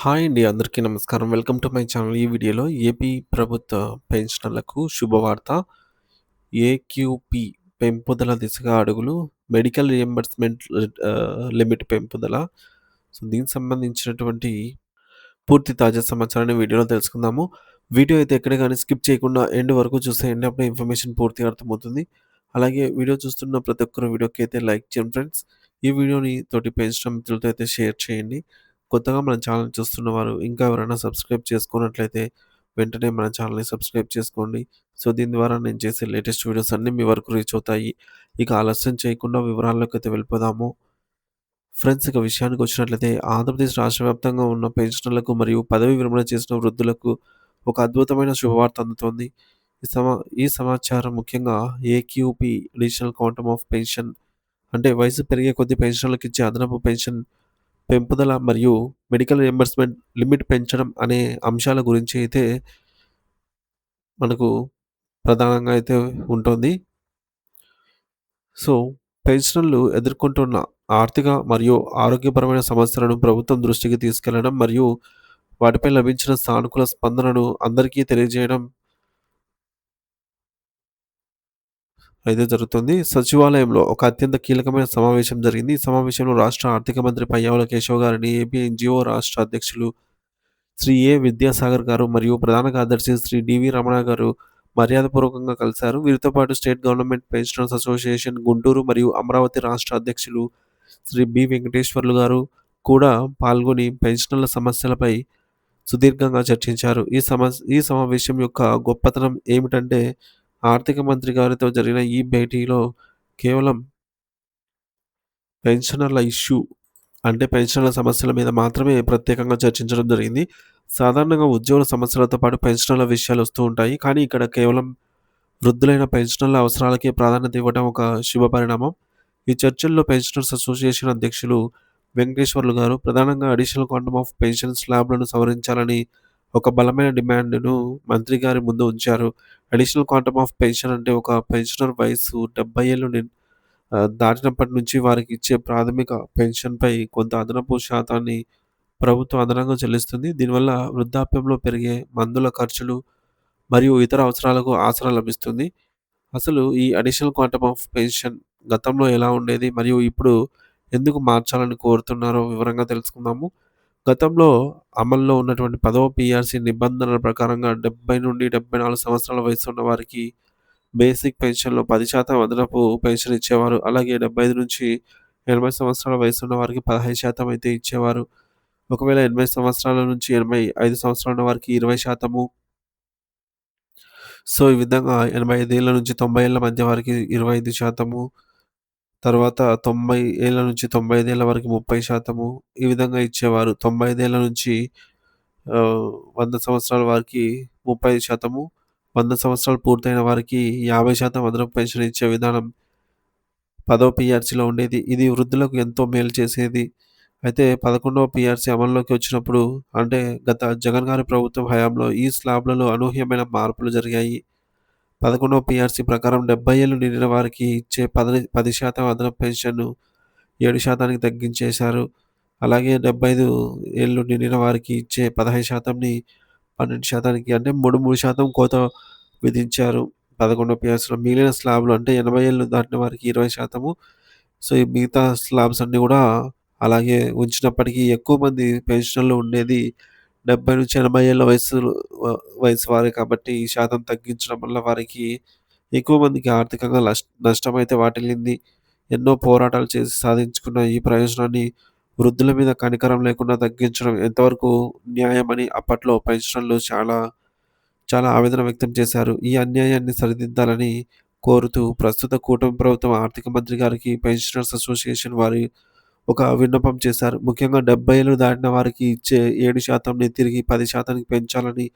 Hi అండి. అందరికీ నమస్కారం. Welcome to my channel. ఈ వీడియోలో ఏపీ ప్రభుత్వ పెన్షనర్లకు శుభవార్త. ఏక్యూపీ పెంపుదల దిశగా అడుగులు. మెడికల్ రియంబర్స్‌మెంట్ లిమిట్ పెంపుదల. దీనికి సంబంధించినటువంటి పూర్తి తాజా సమాచారాన్ని వీడియోలో తెలుసుకుందాము. వీడియో అయితే ఎక్కడ గాని స్కిప్ చేయకుండా ఎండ్ వరకు చూసేయండి. అప్పుడే ఇన్ఫర్మేషన్ పూర్తిగా అర్థమవుతుంది. అలాగే వీడియో చూస్తున్న ప్రతి ఒక్కరు వీడియోకి అయితే లైక్ చేయండి ఫ్రెండ్స్. ఈ వీడియోని తోటి పెన్షనర్ మిత్రులతో అయితే షేర్ చేయండి. కొత్తగా మన ఛానల్ చూస్తున్నవారు ఇంకా ఎవరైనా సబ్స్క్రైబ్ చేసుకున్నట్లయితే వెంటనే మన ఛానల్‌ని సబ్స్క్రైబ్ చేసుకోండి. దీని ద్వారా నేను చేసే లేటెస్ట్ వీడియోస్ అన్నీ మీ వరకు రీచ్ అవుతాయి. ఇక ఆలస్యం చేయకుండా వివరాల్లోకైతే వెళ్ళిపోదాము. ఫ్రెండ్స్, ఇక విషయానికొచ్చినట్లయితే ఆంధ్రప్రదేశ్ రాష్ట్ర వ్యాప్తంగా ఉన్న పెన్షనర్లకు మరియు పదవీ విరమణ చేసిన వృద్ధులకు ఒక అద్భుతమైన శుభవార్త అందుతోంది. ఈ సమా ఈ సమాచారం ముఖ్యంగా AQP additional quantum of pension అంటే వయసు పెరిగే కొద్దీ పెన్షనర్లకు ఇచ్చే అదనపు పెన్షన్ పెంపుదల మరియు మెడికల్ రియంబర్స్‌మెంట్ లిమిట్ పెంచడం అనే అంశాల గురించి అయితే మనకు ప్రధానంగా అయితే ఉంటుంది. సో, పెన్షనర్లు ఎదుర్కొంటున్న ఆర్థిక మరియు ఆరోగ్యపరమైన సమస్యలను ప్రభుత్వం దృష్టికి తీసుకెళ్లడం మరియు వాటిపై లభించిన సానుకూల స్పందనను అందరికీ తెలియజేయడం అయితే జరుగుతుంది. సచివాలయంలో ఒక అత్యంత కీలకమైన సమావేశం జరిగింది. ఈ సమావేశంలో రాష్ట్ర ఆర్థిక మంత్రి పయ్యావుల కేశవ్ గారిని, ఏపీ ఎన్‌జీఓ రాష్ట్ర అధ్యక్షులు శ్రీ ఏ. విద్యాసాగర్ గారు మరియు ప్రధాన కార్యదర్శి శ్రీ డివి రమణ గారు మర్యాదపూర్వకంగా కలిశారు. వీరితో పాటు state government pensioners association Guntur మరియు అమరావతి రాష్ట్ర అధ్యక్షులు శ్రీ బి. వెంకటేశ్వర్లు గారు కూడా పాల్గొని పెన్షనర్ల సమస్యలపై సుదీర్ఘంగా చర్చించారు. ఈ సమావేశం యొక్క గొప్పతనం ఏమిటంటే ఆర్థిక మంత్రి గారితో జరిగిన ఈ భేటీలో కేవలం పెన్షనర్ల ఇష్యూ అంటే పెన్షన్‌ల సమస్యల మీద మాత్రమే ప్రత్యేకంగా చర్చించడం జరిగింది. సాధారణంగా ఉద్యోగుల సమస్యలతో పాటు పెన్షనర్ల విషయాలు వస్తూ ఉంటాయి. కానీ ఇక్కడ కేవలం వృద్ధులైన పెన్షనర్ల అవసరాలకే ప్రాధాన్యత ఇవ్వడం ఒక శుభ పరిణామం. ఈ చర్చల్లో పెన్షనర్స్ అసోసియేషన్ అధ్యక్షులు వెంకటేశ్వర్లు గారు ప్రధానంగా అడిషనల్ క్వాంటమ్ ఆఫ్ పెన్షన్ స్లాబ్‌లను సవరించాలని ఒక బలమైన డిమాండ్‌ను మంత్రి గారి ముందు ఉంచారు. అడిషనల్ క్వాంటమ్ ఆఫ్ పెన్షన్ అంటే ఒక పెన్షనర్ వయస్సు 70 ఏళ్లు దాటినప్పటి నుంచి వారికి ఇచ్చే ప్రాథమిక పెన్షన్‌పై కొంత అదనపు శాతాన్ని ప్రభుత్వం అదనంగా చెల్లిస్తుంది. దీనివల్ల వృద్ధాప్యంలో పెరిగే మందుల ఖర్చులు మరియు ఇతర అవసరాలకు ఆసరా లభిస్తుంది. అసలు ఈ అడిషనల్ క్వాంటమ్ ఆఫ్ పెన్షన్ గతంలో ఎలా ఉండేది? మరియు ఇప్పుడు ఎందుకు మార్చాలని కోరుతున్నారో వివరంగా తెలుసుకుందాము. గతంలో అమల్లో ఉన్నటువంటి 10వ పీఆర్‌సీ నిబంధనల ప్రకారంగా 70-74 సంవత్సరాల వయసు ఉన్న వారికి బేసిక్ పెన్షన్‌లో 10% అదనపు పెన్షన్ ఇచ్చేవారు. అలాగే 75-80 సంవత్సరాల వయసున్న వారికి 15% అయితే ఇచ్చేవారు. ఒకవేళ 80 సంవత్సరాల నుంచి 85 సంవత్సరాలు ఉన్న వారికి 20%. ఈ విధంగా 85 ఏళ్ల నుంచి 90 ఏళ్ల మధ్య వారికి 25%, తర్వాత 90 ఏళ్ల నుంచి 95 ఏళ్ల వరకు 30%, ఈ విధంగా ఇచ్చేవారు. 95 ఏళ్ల నుంచి 100 సంవత్సరాల వారికి 35%, 100 సంవత్సరాలు పూర్తయిన వారికి 50% అదనపు పెన్షన్ ఇచ్చే విధానం 10వ పీఆర్‌సీలో ఉండేది. ఇది వృద్ధులకు ఎంతో మేలు చేసేది. అయితే 11వ పీఆర్‌సీ అమల్లోకి వచ్చినప్పుడు అంటే గత జగన్ గారి ప్రభుత్వం హయాంలో ఈ స్లాబ్‌లలో అనూహ్యమైన మార్పులు జరిగాయి. 11వ పీఆర్‌సీ ప్రకారం 70 ఏళ్లు నిండిన వారికి ఇచ్చే 10% అదనపు పెన్షన్‌ను 7%కి తగ్గించేశారు. అలాగే 75 ఏళ్లు నిండిన వారికి ఇచ్చే 15%ని 12%కి అంటే 3% కోత విధించారు. 11వ పీఆర్‌సీలో మిగిలిన స్లాబ్‌లు అంటే 80 ఏళ్లు దాటిన వారికి 20%. ఈ మిగతా స్లాబ్స్ అన్నీ గూడా అలాగే ఉంచినప్పటికీ ఎక్కువ మంది పెన్షనర్లు ఉండేది 70-80 ఏళ్ల వయసు వారే కాబట్టి ఈ శాతం తగ్గించడం వల్ల వారికి ఎక్కువ మందికి ఆర్థికంగా నష్టమైతే వాటిల్లింది. ఎన్నో పోరాటాలు చేసి సాధించుకున్న ఈ ప్రయోజనాన్ని వృద్ధుల మీద కనికరం లేకుండా తగ్గించడం ఎంతవరకు న్యాయమని అప్పట్లో పెన్షనర్లు చాలా, చాలా ఆవేదన వ్యక్తం చేశారు. ఈ అన్యాయాన్ని సరిదిద్దాలని కోరుతూ ప్రస్తుత కూటమి ప్రభుత్వం ఆర్థిక మంత్రి గారికి పెన్షనర్స్ అసోసియేషన్ వారి ఒక విన్నపం చేశారు. ముఖ్యంగా 70 ఏళ్లు దాటిన వారికి ఇచ్చే 7%ని తిరిగి 10%కి పెంచాలని,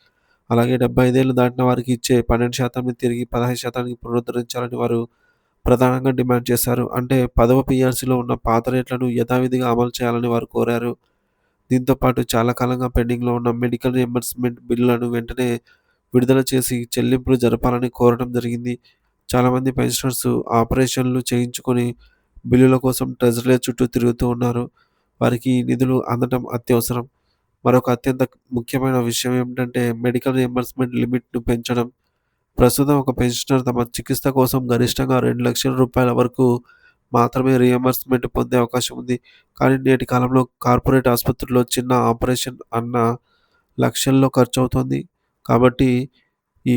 అలాగే 75 ఏళ్లు దాటిన వారికి ఇచ్చే 12%ని తిరిగి 15%కి పునరుద్ధరించాలని వారు ప్రధానంగా డిమాండ్ చేశారు. అంటే 10వ పీఆర్‌సీలో ఉన్న పాత రేట్లను యథావిధిగా అమలు చేయాలని వారు కోరారు. దీంతో పాటు చాలా కాలంగా పెండింగ్‌లో ఉన్న మెడికల్ రియంబర్స్‌మెంట్ బిల్లులను వెంటనే విడుదల చేసి చెల్లింపులు జరపాలని కోరడం జరిగింది. చాలామంది పెన్షనర్స్ ఆపరేషన్‌లు చేయించుకొని బిల్లుల కోసం ట్రెజరీల చుట్టూ తిరుగుతూ ఉన్నారు. వారికి ఈ నిధులు అందటం అత్యవసరం. మరొక అత్యంత ముఖ్యమైన విషయం ఏమిటంటే మెడికల్ రియంబర్స్‌మెంట్ లిమిట్‌ను పెంచడం. ప్రస్తుతం ఒక పెన్షనర్ తమ చికిత్స కోసం గరిష్టంగా రూ. 2,00,000 వరకు మాత్రమే రియంబర్స్‌మెంట్ పొందే అవకాశం ఉంది. కానీ నేటి కాలంలో కార్పొరేట్ ఆసుపత్రుల్లో చిన్న ఆపరేషన్ అన్న లక్షల్లో ఖర్చవుతోంది. కాబట్టి ఈ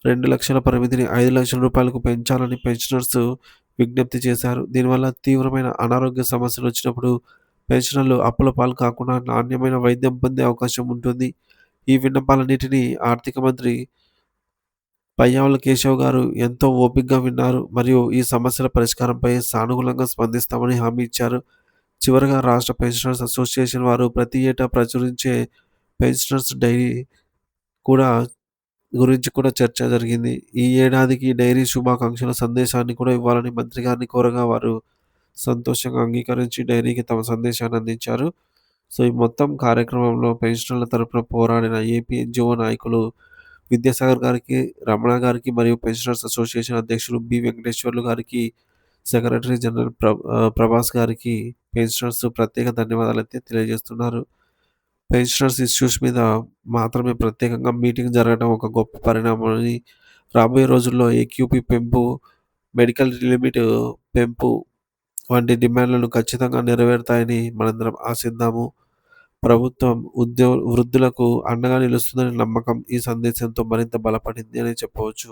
2,00,000 పరిమితిని రూ. 5,00,000కు పెంచాలని పెన్షనర్స్ విజ్ఞప్తి చేశారు. దీనివల్ల తీవ్రమైన అనారోగ్య సమస్యలొచ్చినప్పుడు పెన్షనర్లు అప్పుల పాలు కాకుండా నాణ్యమైన వైద్యం పొందే అవకాశం ఉంటుంది. ఈ విన్నపాలన్నిటిని ఆర్థిక మంత్రి పయ్యావుల కేశవ్ గారు ఎంతో ఓపికగా విన్నారు మరియు ఈ సమస్యల పరిష్కారంపై సానుకూలంగా స్పందిస్తామని హామీ ఇచ్చారు. చివరగా రాష్ట్ర పెన్షనర్స్ అసోసియేషన్ వారు ప్రతి ఏటా ప్రచురించే పెన్షనర్స్ డైరీ కూడా గురించి కూడా చర్చ జరిగింది. ఈ ఏడాదికి డైరీ శుభాకాంక్షల సందేశాన్ని కూడా ఇవ్వాలని మంత్రి గారిని కోరగా వారు సంతోషంగా అంగీకరించి డైరీకి తమ సందేశాన్ని అందించారు. సో, ఈ మొత్తం కార్యక్రమంలో పెన్షనర్ల తరపున పోరాడిన ఏపీ ఎన్‌జీఓ నాయకులు విద్యాసాగర్ గారికి, రమణ గారికి మరియు పెన్షనర్స్ అసోసియేషన్ అధ్యక్షులు బి. వెంకటేశ్వర్లు గారికి, సెక్రటరీ జనరల్ ప్రభాస్ గారికి పెన్షనర్స్ ప్రత్యేక ధన్యవాదాలైతే తెలియజేస్తున్నారు. పెన్షనర్స్ ఇష్యూస్ మీద మాత్రమే ప్రత్యేకంగా మీటింగ్ జరగడం ఒక గొప్ప పరిణామమని, రాబోయే రోజుల్లో ఏక్యూపీ పెంపు, మెడికల్ లిమిట్ పెంపు వంటి డిమాండ్‌లను ఖచ్చితంగా నెరవేరుతాయని మనందరం ఆశిద్దాము. ప్రభుత్వం వృద్ధులకు అండగా నిలుస్తుందనే నమ్మకం ఈ సందేశంతో మరింత బలపడింది అని చెప్పవచ్చు.